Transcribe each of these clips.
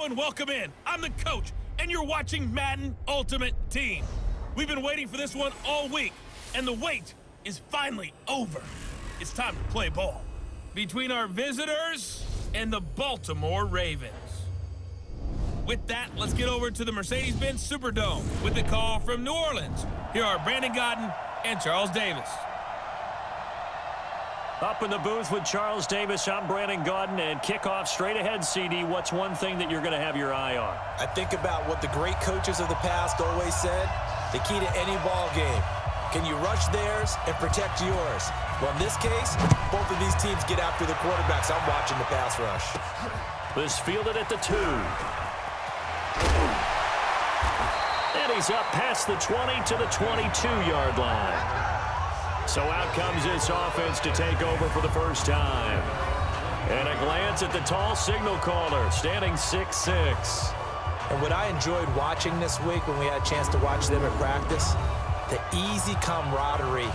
Hello and welcome in. I'm the coach, and you're watching Madden Ultimate Team. We've been waiting for this one all week, and the wait is finally over. It's time to play ball between our visitors and the Baltimore Ravens. With that, let's get over to the Mercedes-Benz Superdome with the call from New Orleans. Here are Brandon Godden and Charles Davis. Up in the booth with Charles Davis, I'm Brandon Godden, and kickoff straight ahead, CD. What's one thing that you're going to have your eye on? I think about what the great coaches of the past always said. The key to any ball game. Can you rush theirs and protect yours? Well, in this case, both of these teams get after the quarterbacks. I'm watching the pass rush. This fielded at the 2. And he's up past the 20 to the 22-yard line. So out comes this offense to take over for the first time. And a glance at the tall signal caller, standing 6'6". And what I enjoyed watching this week when we had a chance to watch them at practice, the easy camaraderie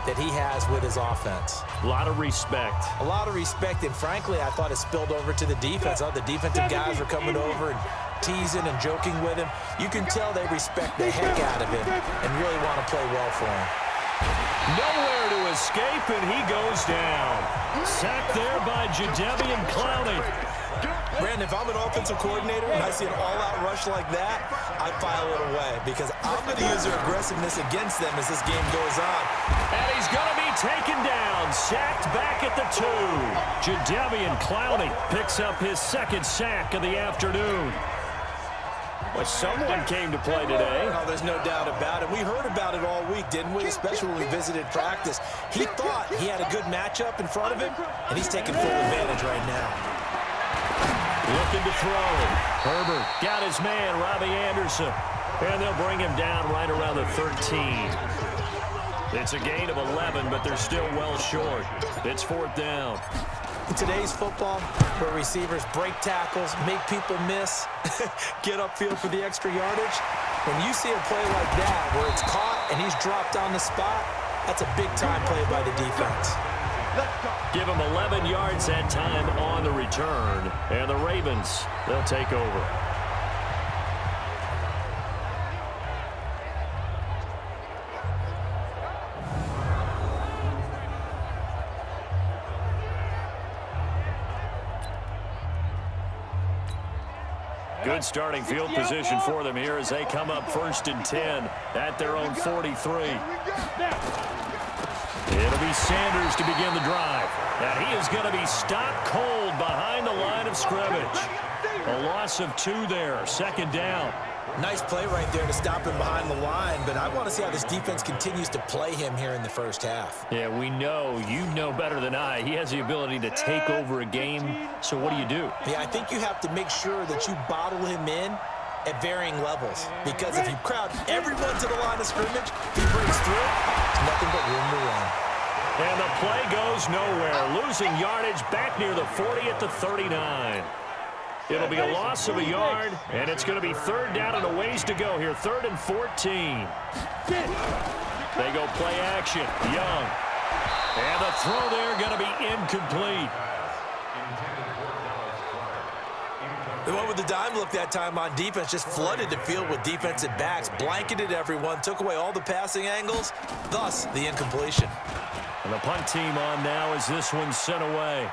that he has with his offense. A lot of respect. A lot of respect, and frankly, I thought it spilled over to the defense. All the defensive guys were coming over and teasing and joking with him. You can tell they respect the heck out of him and really want to play well for him. Nowhere to escape, and he goes down. Sacked there by Jadeveon Clowney. Brandon, if I'm an offensive coordinator and I see an all-out rush like that, I file it away because I'm going to use their aggressiveness against them as this game goes on. And he's going to be taken down, sacked back at the 2. Jadeveon Clowney picks up his second sack of the afternoon. Well, someone came to play today. Oh, there's no doubt about it. We heard about it all week, didn't we? Especially when we visited practice. He thought he had a good matchup in front of him, and he's taking full advantage right now. Looking to throw. Herbert got his man, Robbie Anderson. And they'll bring him down right around the 13. It's a gain of 11, but they're still well short. It's 4th down. In today's football, where receivers break tackles, make people miss, get upfield for the extra yardage, when you see a play like that where it's caught and he's dropped on the spot, that's a big-time play by the defense. Give him 11 yards that time on the return, and the Ravens, they'll take over. Good starting field position for them here as they come up 1st and 10 at their own 43. It'll be Sanders to begin the drive. And he is going to be stopped cold behind the line of scrimmage. A loss of 2 there, 2nd down. Nice play right there to stop him behind the line, but I want to see how this defense continues to play him here in the first half. Yeah, we know. You know better than I. He has the ability to take over a game, so what do? Yeah, I think you have to make sure that you bottle him in at varying levels, because if you crowd everyone to the line of scrimmage, he breaks through, there's nothing but room to run. And the play goes nowhere, losing yardage back near the 40 at the 39. It'll be a loss of a yard, and it's going to be 3rd down and a ways to go here, 3rd and 14. They go play action, Young. And the throw there going to be incomplete. The one with the dime look that time on defense just flooded the field with defensive backs, blanketed everyone, took away all the passing angles, thus the incompletion. And the punt team on now as this one's sent away.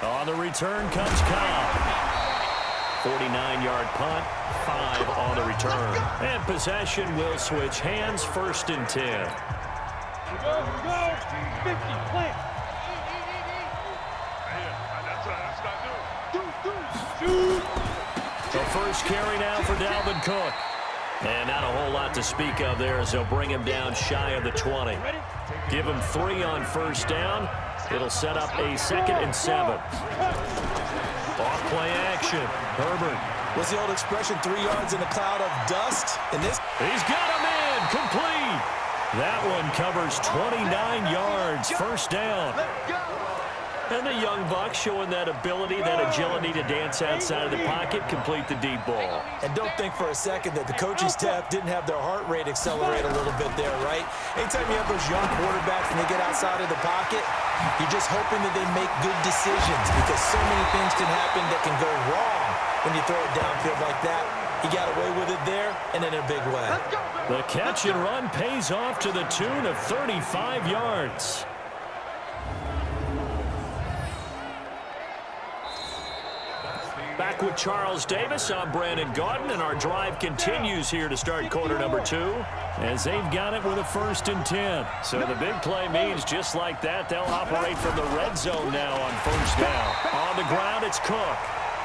On the return comes Cobb. 49-yard punt, 5 on the return. And possession will switch hands, 1st and 10. Go, 50, plant. The first carry now for Dalvin Cook. And not a whole lot to speak of there as they'll bring him down shy of the 20. Give him 3 on 1st down. It'll set up a 2nd and 7. Off play action. Herbert. What's the old expression, 3 yards in a cloud of dust? In this, He's got him in. Complete. That one covers 29 yards. 1st down. And the young buck showing that ability, that agility to dance outside of the pocket, complete the deep ball. and don't think for a second that the coaching staff didn't have their heart rate accelerate a little bit there, right? Anytime you have those young quarterbacks and they get outside of the pocket, you're just hoping that they make good decisions because so many things can happen that can go wrong when you throw it downfield like that. He got away with it there and in a big way. The catch and run pays off to the tune of 35 yards. Back with Charles Davis, I'm Brandon Gaudin, and our drive continues here to start quarter number 2 as they've got it with a 1st and 10. So the big play means just like that, they'll operate from the red zone now on 1st down. On the ground, it's Cook.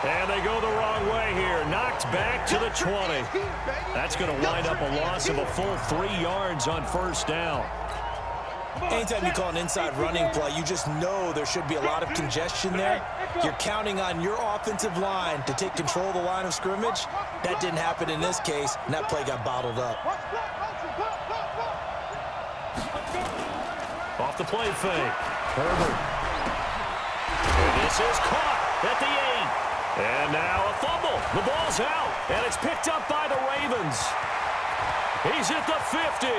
And they go the wrong way here. Knocked back to the 20. That's going to wind up a loss of a full 3 yards on 1st down. Anytime you call an inside running play, you just know there should be a lot of congestion there. You're counting on your offensive line to take control of the line of scrimmage. That didn't happen in this case, and that play got bottled up. Off the play fake. Herbert. And this is caught at the 8. And now a fumble. The ball's out, and it's picked up by the Ravens. He's at the 50.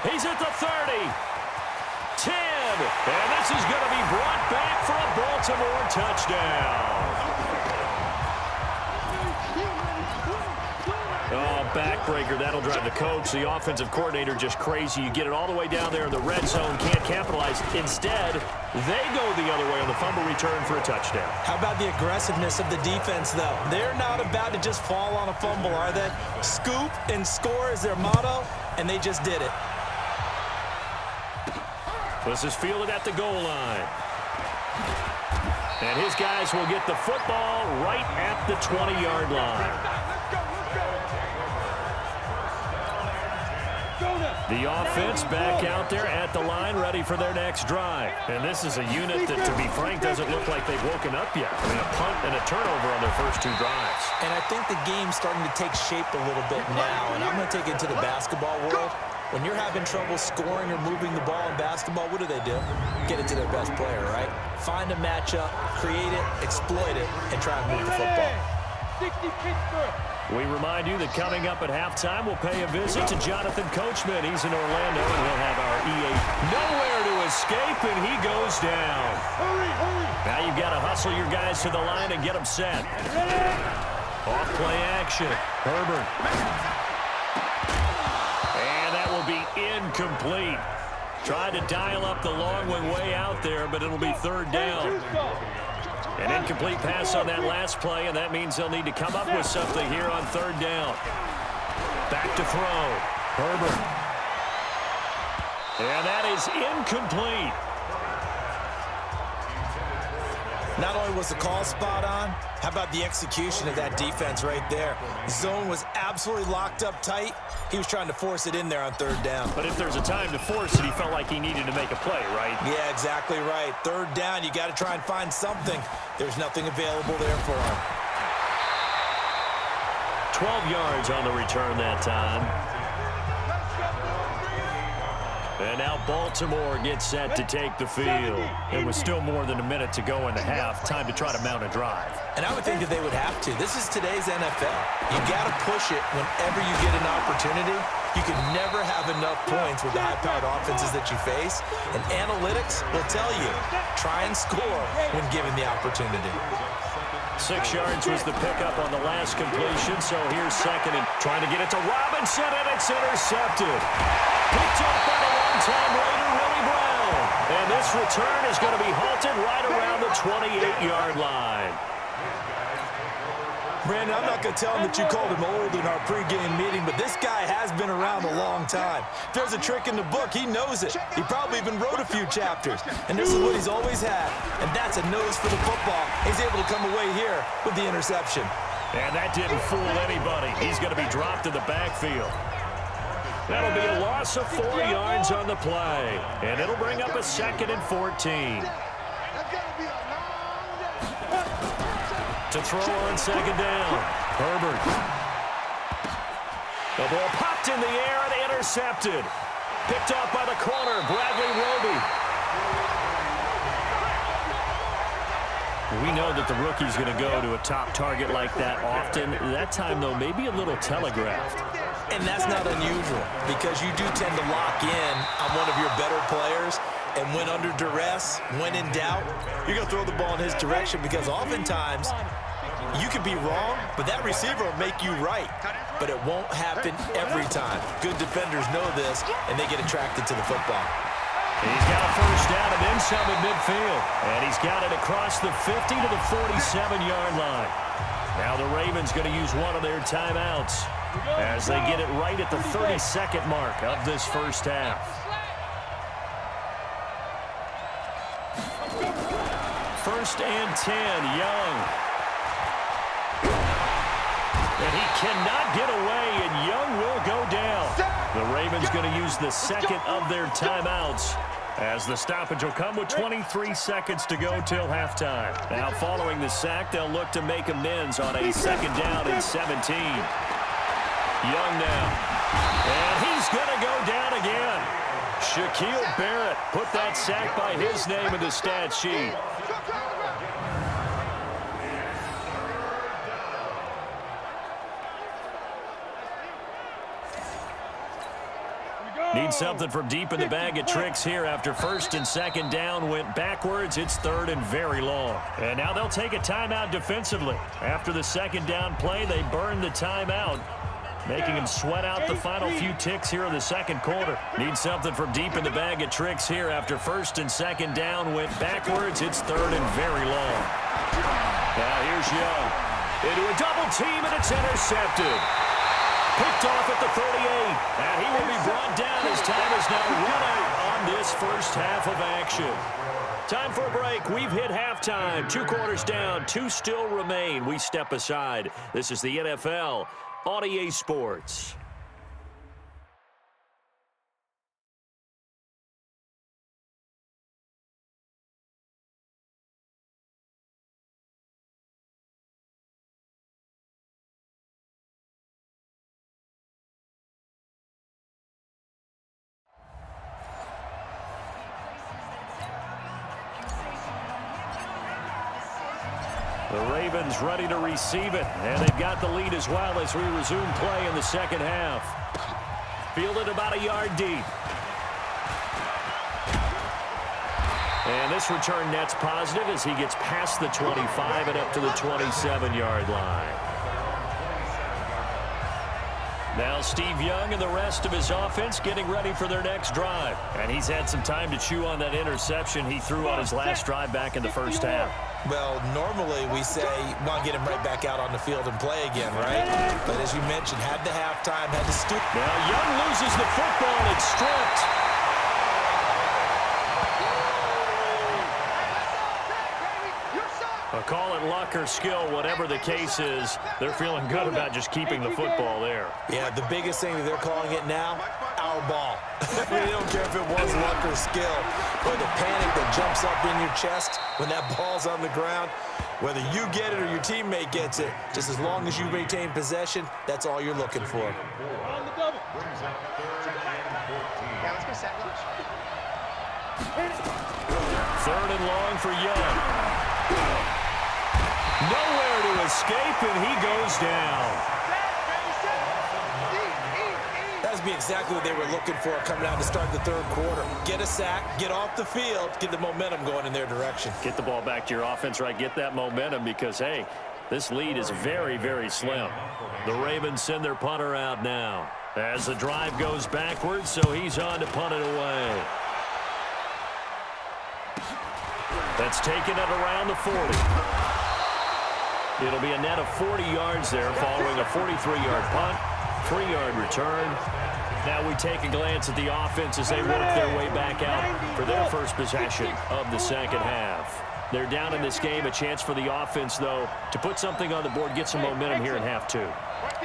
He's at the 30. 10, and this is going to be brought back for a Baltimore touchdown. Oh, backbreaker. That'll drive the coach, the offensive coordinator, just crazy. You get it all the way down there in the red zone, can't capitalize. Instead, they go the other way on the fumble return for a touchdown. How about the aggressiveness of the defense, though? They're not about to just fall on a fumble, are they? Scoop and score is their motto, and they just did it. This is fielded at the goal line. And his guys will get the football right at the 20-yard line. The offense back out there at the line, ready for their next drive. And this is a unit that, to be frank, doesn't look like they've woken up yet. I mean, a punt and a turnover on their first 2 drives. And I think the game's starting to take shape a little bit now, and I'm going to take it to the basketball world. When you're having trouble scoring or moving the ball in basketball, what do? Get it to their best player, right? Find a matchup, create it, exploit it, and try and move the football. We remind you that coming up at halftime, we'll pay a visit to Jonathan Coachman. He's in Orlando, and we'll have our EA nowhere to escape, and he goes down. Now you've got to hustle your guys to the line and get them set. Off play action. Herbert. Be incomplete. Tried to dial up the long one way out there, but it'll be 3rd down. An incomplete pass on that last play, and that means they'll need to come up with something here on 3rd down. Back to throw. Herbert. And that is incomplete. Not only was the call spot on, how about the execution of that defense right there? Zone was absolutely locked up tight. He was trying to force it in there on 3rd down. But if there's a time to force it, he felt like he needed to make a play, right? Yeah, exactly right. 3rd down, you got to try and find something. There's nothing available there for him. 12 yards on the return that time. And now Baltimore gets set to take the field. It was still more than a minute to go in the half. Time to try to mount a drive. And I would think that they would have to. This is today's NFL. You got to push it whenever you get an opportunity. You can never have enough points with the high-powered offenses that you face. And analytics will tell you, try and score when given the opportunity. 6 yards was the pickup on the last completion, so here's 2nd and trying to get it to Robinson, and it's intercepted. Picked up by the one-time Raider, Willie Brown. And this return is going to be halted right around the 28-yard line. Brandon, I'm not going to tell him that you called him old in our pregame meeting, but this guy has been around a long time. If there's a trick in the book, he knows it. He probably even wrote a few chapters. And this is what he's always had. And that's a nose for the football. He's able to come away here with the interception. And that didn't fool anybody. He's going to be dropped in the backfield. That'll be a loss of 4 yards on the play. And it'll bring up a 2nd and 14. To throw on 2nd down. Herbert. The ball popped in the air and intercepted. Picked off by the corner, Bradley Roby. We know that the rookie's going to go to a top target like that often. That time, though, maybe a little telegraphed. And that's not unusual because you do tend to lock in on one of your better players. And when under duress, when in doubt, you're going to throw the ball in his direction because oftentimes You could be wrong, but that receiver will make you right. But it won't happen every time. Good defenders know this, and they get attracted to the football. He's got a first down and then some at midfield. And he's got it across the 50 to the 47-yard line. Now the Ravens going to use one of their timeouts as they get it right at the 30-second mark of this first half. First and 10, Young. And he cannot get away, and Young will go down. The Ravens going to use the second of their timeouts as the stoppage will come with 23 seconds to go till halftime. Now, following the sack, they'll look to make amends on a second down and 17. Young now. And he's going to go down again. Shaquille Barrett put that sack by his name in the stat sheet. Need something from deep in the bag of tricks here after first and second down went backwards. It's third and very long. And now they'll take a timeout defensively. After the second down play, they burn the timeout, making them sweat out the final few ticks here in the second quarter. Need something from deep in the bag of tricks here after first and second down went backwards. It's third and very long. Now here's Young into a double team, and it's intercepted. Picked off at the 38, and he will be brought down as time is now run out on this first half of action. Time for a break. We've hit halftime. 2 quarters down, 2 still remain. We step aside. This is the NFL on EA Sports. The Ravens ready to receive it, and they've got the lead as well as we resume play in the second half. Fielded about a yard deep. And this return net's positive as he gets past the 25 and up to the 27-yard line. Now Steve Young and the rest of his offense getting ready for their next drive. And he's had some time to chew on that interception he threw on his last drive back in the first half. Well, normally we say, want to get him right back out on the field and play again, right? But as you mentioned, had the halftime, had to stoop. Now Young loses the football. It's stripped. Call it luck or skill, whatever the case is, they're feeling good about just keeping the football there. Yeah, the biggest thing that they're calling it now, our ball. They don't care if it was luck or skill, or the panic that jumps up in your chest when that ball's on the ground. Whether you get it or your teammate gets it, just as long as you maintain possession, that's all you're looking for. On the double. Yeah, let's go set lunch. Third and long for Young. Nowhere to escape, and he goes down. That would be exactly what they were looking for coming out to start the third quarter. Get a sack, get off the field, get the momentum going in their direction. Get the ball back to your offense, right? Get that momentum because, hey, this lead is very, very slim. The Ravens send their punter out now as the drive goes backwards, so he's on to punt it away. That's taken at around the 40. It'll be a net of 40 yards there following a 43-yard punt, 3-yard return. Now we take a glance at the offense as they work their way back out for their first possession of the second half. They're down in this game. A chance for the offense, though, to put something on the board, get some momentum here in half 2.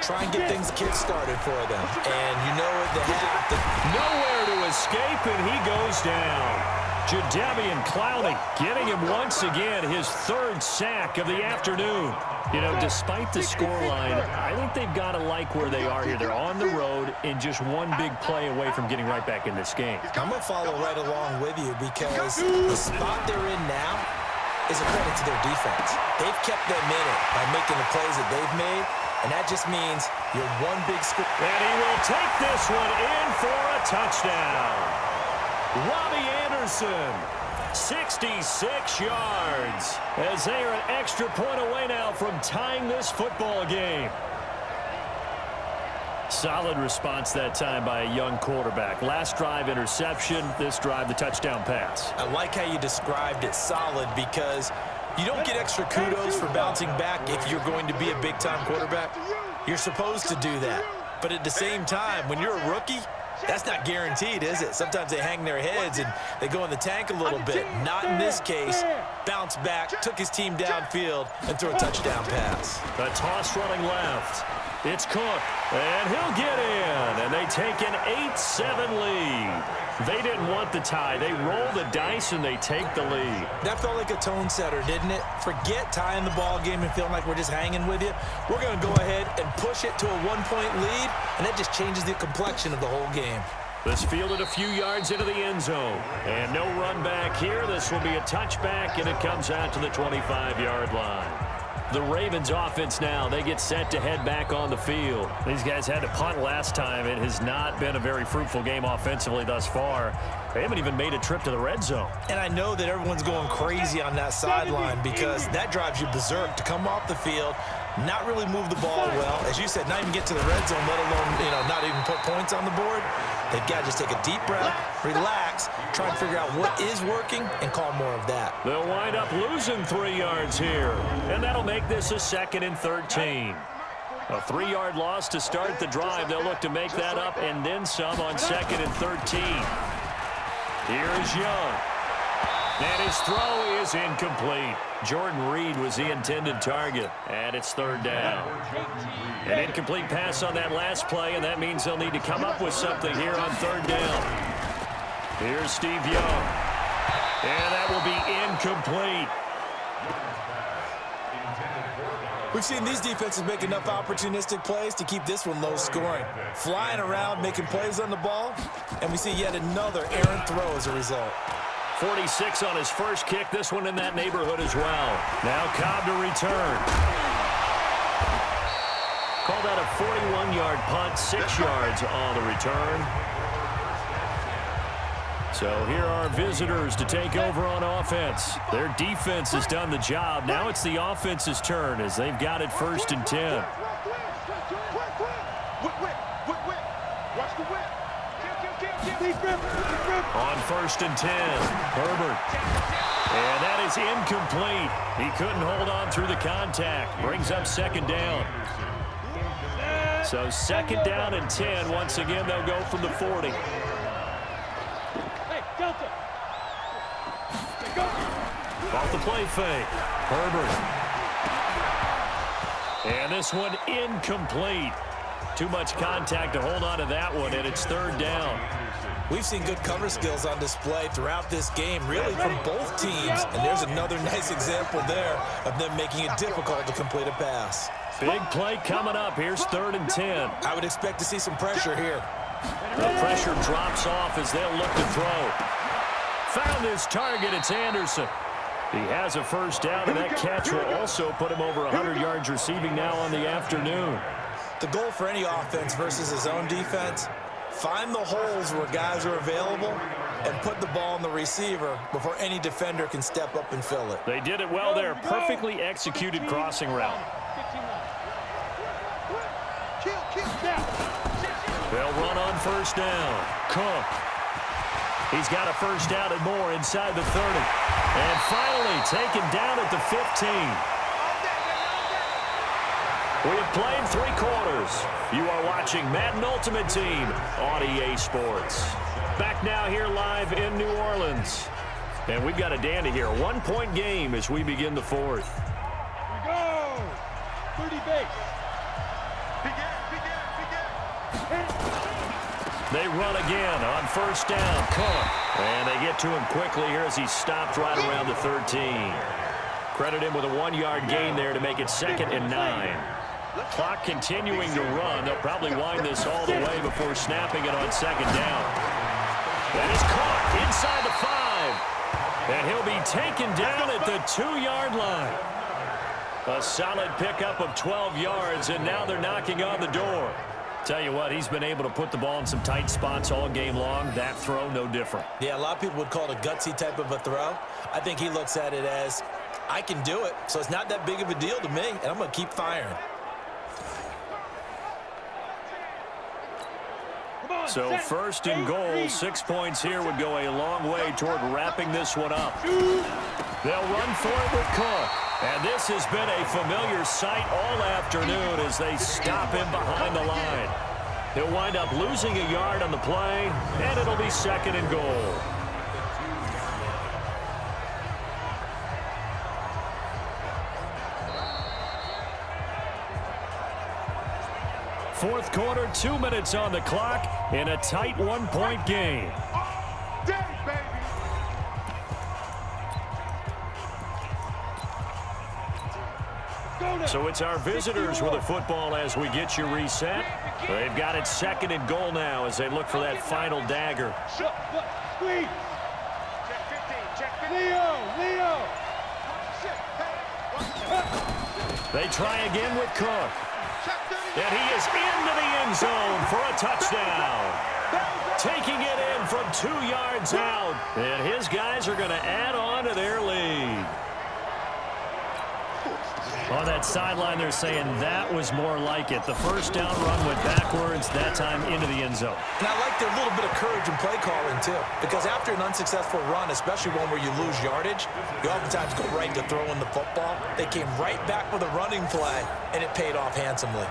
Try and get things kick-started for them. And you know at the half. Nowhere to escape, and he goes down. Jadeveon Clowney getting him once again, his 3rd sack of the afternoon. You know, despite the scoreline, I think they've got to like where they are here. They're on the road and just one big play away from getting right back in this game. I'm going to follow right along with you because the spot they're in now is a credit to their defense. They've kept them in it by making the plays that they've made, and that just means you're one big score. And he will take this one in for a touchdown. Robbie Anderson 66 yards as they are an extra point away now from tying this football game. Solid response that time by a young quarterback. Last drive, interception. This drive, the touchdown pass. I like how you described it, solid, because you don't get extra kudos for bouncing back if you're going to be a big-time quarterback. You're supposed to do that. But at the same time, when you're a rookie, that's not guaranteed, is it? Sometimes they hang their heads and they go in the tank a little bit. Not in this case. Bounced back, took his team downfield, and threw a touchdown pass. The toss running left. It's Cook, and he'll get in, and they take an 8-7 lead. They didn't want the tie. They roll the dice, and they take the lead. That felt like a tone setter, didn't it? Forget tying the ball game and feeling like we're just hanging with you. We're going to go ahead and push it to a one-point lead, and that just changes the complexion of the whole game. This fielded a few yards into the end zone, and no run back here. This will be a touchback, and it comes out to the 25-yard line. The Ravens offense now, they get set to head back on the field. These guys had to punt last time. It has not been a very fruitful game offensively thus far. They haven't even made a trip to the red zone. And I know that everyone's going crazy on that sideline because that drives you berserk to come off the field, not really move the ball well. As you said, not even get to the red zone, let alone, not even put points on the board. They've got to just take a deep breath, relax, try and figure out what is working, and call more of that. They'll wind up losing 3 yards here, and that'll make this a 2nd and 13. A 3-yard loss to start the drive. They'll look to make that up and then some on 2nd and 13. Here's Young. And his throw is incomplete. Jordan Reed was the intended target, and it's 3rd down. An incomplete pass on that last play, and that means they'll need to come up with something here on 3rd down. Here's Steve Young. And that will be incomplete. We've seen these defenses make enough opportunistic plays to keep this one low scoring. Flying around, making plays on the ball, and we see yet another errant throw as a result. 46 on his first kick, this one in that neighborhood as well. Now Cobb to return. Call that a 41-yard punt, 6 yards on the return. So here are visitors to take over on offense. Their defense has done the job. Now it's the offense's turn as they've got it 1st and 10. On 1st and 10, Herbert. And that is incomplete. He couldn't hold on through the contact. Brings up 2nd down. So 2nd down and 10. Once again, they'll go from the 40. Hey, Delta. Off the play fake. Herbert. And this one incomplete. Too much contact to hold on to that one, and it's 3rd down. We've seen good cover skills on display throughout this game, really from both teams. And there's another nice example there of them making it difficult to complete a pass. Big play coming up. Here's 3rd and 10. I would expect to see some pressure here. The pressure drops off as they'll look to throw. Found his target. It's Anderson. He has a 1st down, and that catch will also put him over 100 yards receiving now on the afternoon. The goal for any offense versus his own defense, find the holes where guys are available and put the ball on the receiver before any defender can step up and fill it. They did it well there. Perfectly executed crossing route. They'll run on 1st down. Cook. He's got a 1st down and more inside the 30. And finally taken down at the 15. We have played 3 quarters. You are watching Madden Ultimate Team on EA Sports. Back now here live in New Orleans. And we've got a dandy here. 1-point game as we begin the 4th. Here we go. 30 base. They run again on 1st down. Cook. And they get to him quickly here as he stopped right around the 13. Credit him with a 1-yard gain there to make it 2nd and 9. Clock continuing to run. They'll probably wind this all the way before snapping it on 2nd down. That is caught inside the 5. And he'll be taken down at the 2-yard line. A solid pickup of 12 yards, and now they're knocking on the door. Tell you what, he's been able to put the ball in some tight spots all game long. That throw, no different. Yeah, a lot of people would call it a gutsy type of a throw. I think he looks at it as, I can do it, so it's not that big of a deal to me, and I'm going to keep firing. So first and goal, 6 points here would go a long way toward wrapping this one up. They'll run for it with Cook. And this has been a familiar sight all afternoon as they stop him behind the line. He'll wind up losing a yard on the play, and it'll be second and goal. Fourth quarter, 2 minutes on the clock in a tight one-point game. So it's our visitors with the football as we get you reset. They've got it second and goal now as they look for that final dagger. Squeeze. Check 15. Leo. They try again with Cook. And he is into the end zone for a touchdown. Taking it in from 2 yards out. And his guys are going to add on to their lead. On that sideline, they're saying that was more like it. The first down run went backwards, that time into the end zone. And I like their little bit of courage in play calling, too. Because after an unsuccessful run, especially one where you lose yardage, you oftentimes go right to throwing the football. They came right back with a running play, and it paid off handsomely.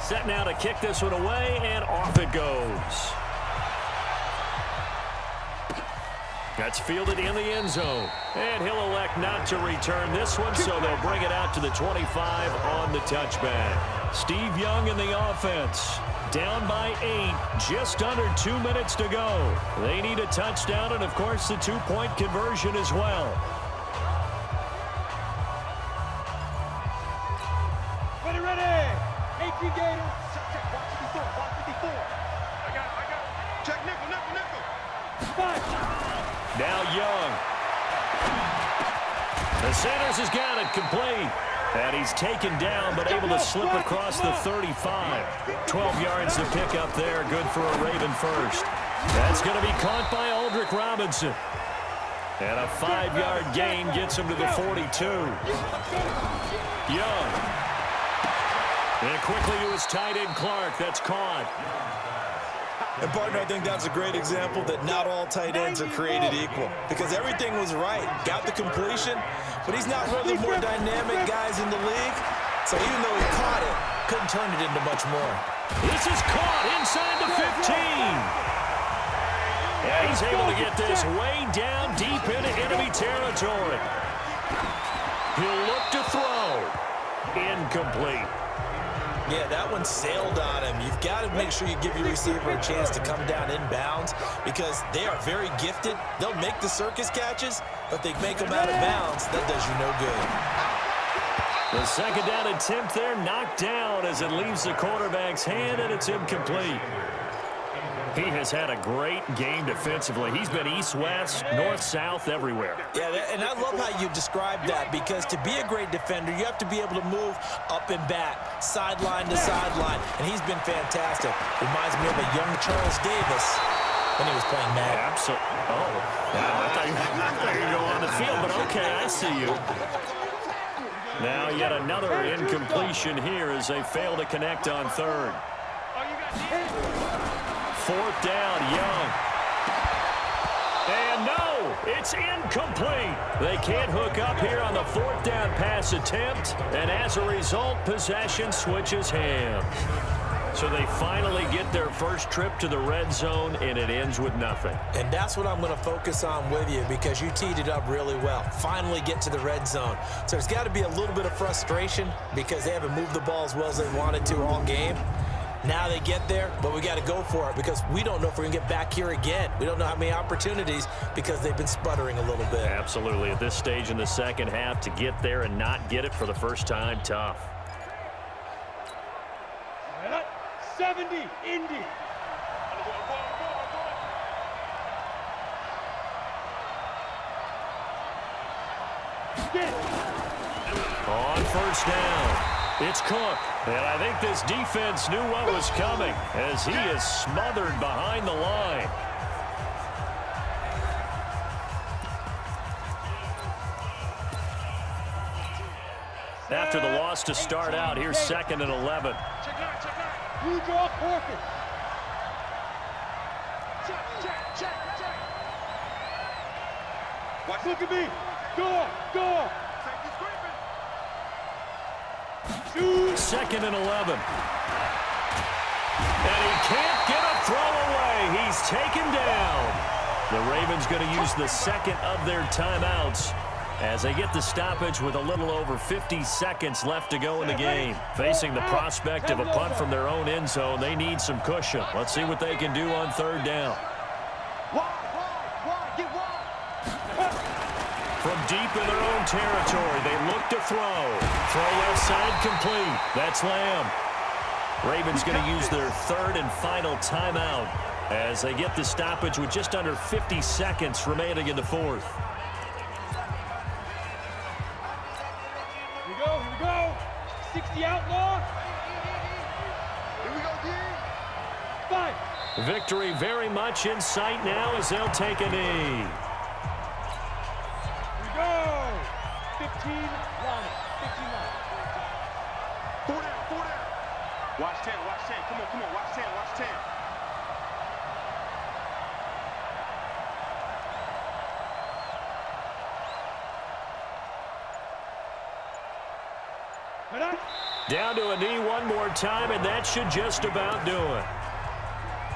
Set now to kick this one away, and off it goes. That's fielded in the end zone. And he'll elect not to return this one, so they'll bring it out to the 25 on the touchback. Steve Young in the offense. Down by 8, just under 2 minutes to go. They need a touchdown and, of course, the 2-point conversion as well. Ready. 18 Gator. Check. Watch 54. I got. Check nickel. 5. Now Young. The Sanders has got it complete. And he's taken down, but able to slip across the 35. 12 yards to pick up there. Good for a Raven first. That's going to be caught by Aldrick Robinson. And a 5-yard gain gets him to the 42. Young. And quickly to his tight end, Clark. That's caught. And, partner, I think that's a great example that not all tight ends are created equal. Because everything was right. Got the completion, but he's not one of the more dynamic guys in the league. So even though he caught it, couldn't turn it into much more. This is caught inside the 15. Yeah, he's able to get this way down deep into enemy territory. He'll look to throw. Incomplete. Yeah, that one sailed on him. You've got to make sure you give your receiver a chance to come down inbounds because they are very gifted. They'll make the circus catches, but they make them out of bounds. That does you no good. The second down attempt there knocked down as it leaves the quarterback's hand, and it's incomplete. He has had a great game defensively. He's been east-west, north-south, everywhere. Yeah, and I love how you describe that because to be a great defender, you have to be able to move up and back, sideline to sideline, and he's been fantastic. Reminds me of a young Charles Davis when he was playing Madden. Absolutely. Oh, I thought you were going to go on the field, but okay, I see you. Now yet another incompletion here as they fail to connect on third. Fourth down, Young. And no, it's incomplete. They can't hook up here on the fourth down pass attempt, and as a result, possession switches hands. So they finally get their first trip to the red zone, and it ends with nothing. And that's what I'm going to focus on with you because you teed it up really well. Finally get to the red zone. So there's got to be a little bit of frustration because they haven't moved the ball as well as they wanted to all game. Now they get there, but we got to go for it because we don't know if we're going to get back here again. We don't know how many opportunities because they've been sputtering a little bit. Absolutely. At this stage in the second half, to get there and not get it for the first time, tough. 70, Indy. On first down, it's Cook. And I think this defense knew what was coming as he is smothered behind the line. After the loss to start out, here's 2nd and 11. You draw Corker. Look at me. Go. 2nd and 11. And he can't get a throw away. He's taken down. The Ravens going to use the second of their timeouts as they get the stoppage with a little over 50 seconds left to go in the game. Facing the prospect of a punt from their own end zone, they need some cushion. Let's see what they can do on 3rd down. From deep in their own territory, they look to throw. Throw left side complete. That's Lamb. Ravens going to use their 3rd and final timeout as they get the stoppage with just under 50 seconds remaining in the 4th. Here we go. 60 outlaw. Here we go, D. 5. Victory very much in sight now as they'll take a knee. Go! 15 line. 15 line. 4 down. Watch 10. Come on. Watch 10. Down to a knee one more time, and that should just about do it.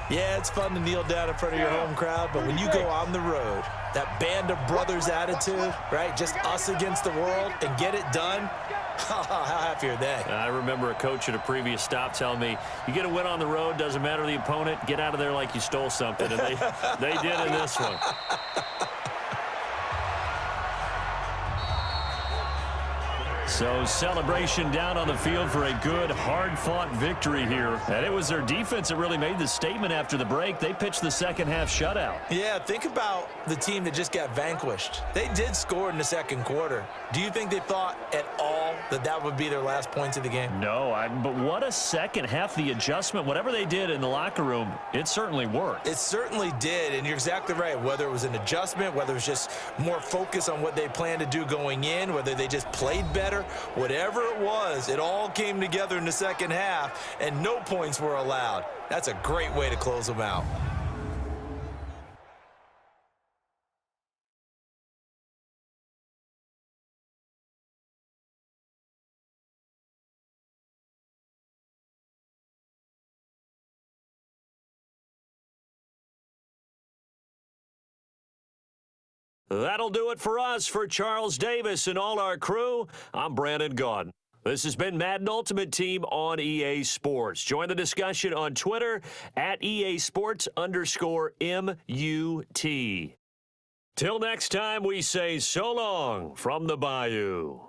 Yeah, it's fun to kneel down in front of your home crowd, but when you go on the road, that band of brothers attitude, right? Just us against the world and get it done. How happy are they? I remember a coach at a previous stop telling me, you get a win on the road, doesn't matter the opponent, get out of there like you stole something. And they did in this one. So celebration down on the field for a good, hard-fought victory here. And it was their defense that really made the statement after the break. They pitched the second-half shutout. Yeah, think about the team that just got vanquished. They did score in the second quarter. Do you think they thought at all that that would be their last points of the game? No, but what a second half. The adjustment, whatever they did in the locker room, it certainly worked. It certainly did, and you're exactly right. Whether it was an adjustment, whether it was just more focus on what they planned to do going in, whether they just played better, whatever it was, it all came together in the second half, and no points were allowed. That's a great way to close them out. That'll do it for us. For Charles Davis and all our crew, I'm Brandon Gaudin. This has been Madden Ultimate Team on EA Sports. Join the discussion on Twitter at EA Sports_MUT. Till next time, we say so long from the Bayou.